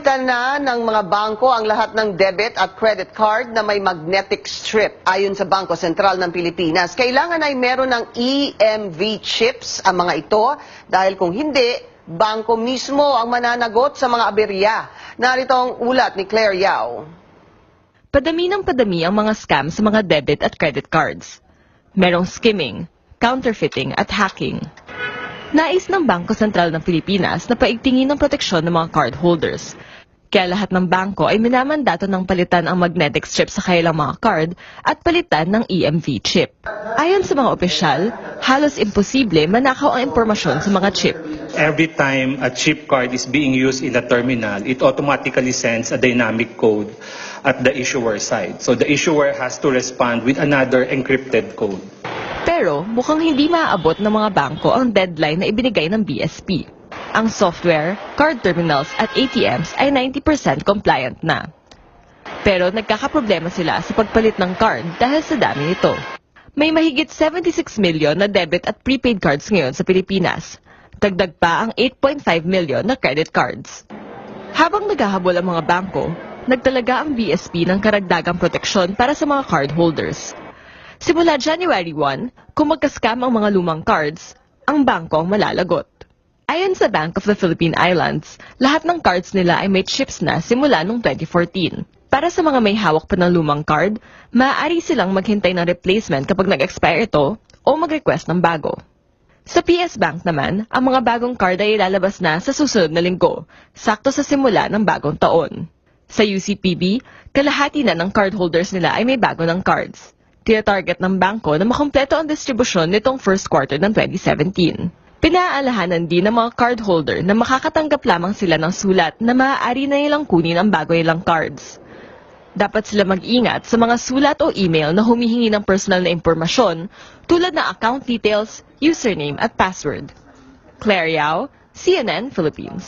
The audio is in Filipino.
Pinapalitan na ng mga bangko ang lahat ng debit at credit card na may magnetic strip. Ayon sa Bangko Sentral ng Pilipinas, kailangan ay meron ng EMV chips ang mga ito dahil kung hindi, bangko mismo ang mananagot sa mga aberya. Narito ang ulat ni Claire Yao. Padami ng padami ang mga scam sa mga debit at credit cards. Merong skimming, counterfeiting at hacking. Nais ng Bangko Sentral ng Pilipinas na paigtingin ang proteksyon ng mga cardholders. Kaya lahat ng bangko ay minamandato ng palitan ang magnetic strip sa kanilang mga card at palitan ng EMV chip. Ayon sa mga opisyal, halos imposible manakaw ang impormasyon sa mga chip. Every time a chip card is being used in the terminal, it automatically sends a dynamic code at the issuer side. So the issuer has to respond with another encrypted code. Pero mukhang hindi maaabot ng mga bangko ang deadline na ibinigay ng BSP. Ang software, card terminals at ATMs ay 90% compliant na. Pero nagkakaproblema sila sa pagpalit ng card dahil sa dami nito. May mahigit 76 million na debit at prepaid cards ngayon sa Pilipinas. Dagdag pa ang 8.5 million na credit cards. Habang naghahabol ang mga bangko, nagtalaga ang BSP ng karagdagang proteksyon para sa mga cardholders. Simula January 1, kung magka-scam ang mga lumang cards, ang bangko ang malalagot. Ayon sa Bank of the Philippine Islands, lahat ng cards nila ay may chips na simula noong 2014. Para sa mga may hawak pa ng lumang card, maaari silang maghintay ng replacement kapag nag-expire ito o mag-request ng bago. Sa PS Bank naman, ang mga bagong card ay ilalabas na sa susunod na linggo, sakto sa simula ng bagong taon. Sa UCPB, kalahati na ng cardholders nila ay may bago ng cards. Tina-target ng bangko na makompleto ang distribusyon nitong first quarter ng 2017. Pinaalahanan din ng mga cardholder na makakatanggap lamang sila ng sulat na maaari na nilang kunin ang bago nilang cards. Dapat sila mag-ingat sa mga sulat o email na humihingi ng personal na impormasyon tulad ng account details, username at password. Claire Yao, CNN Philippines.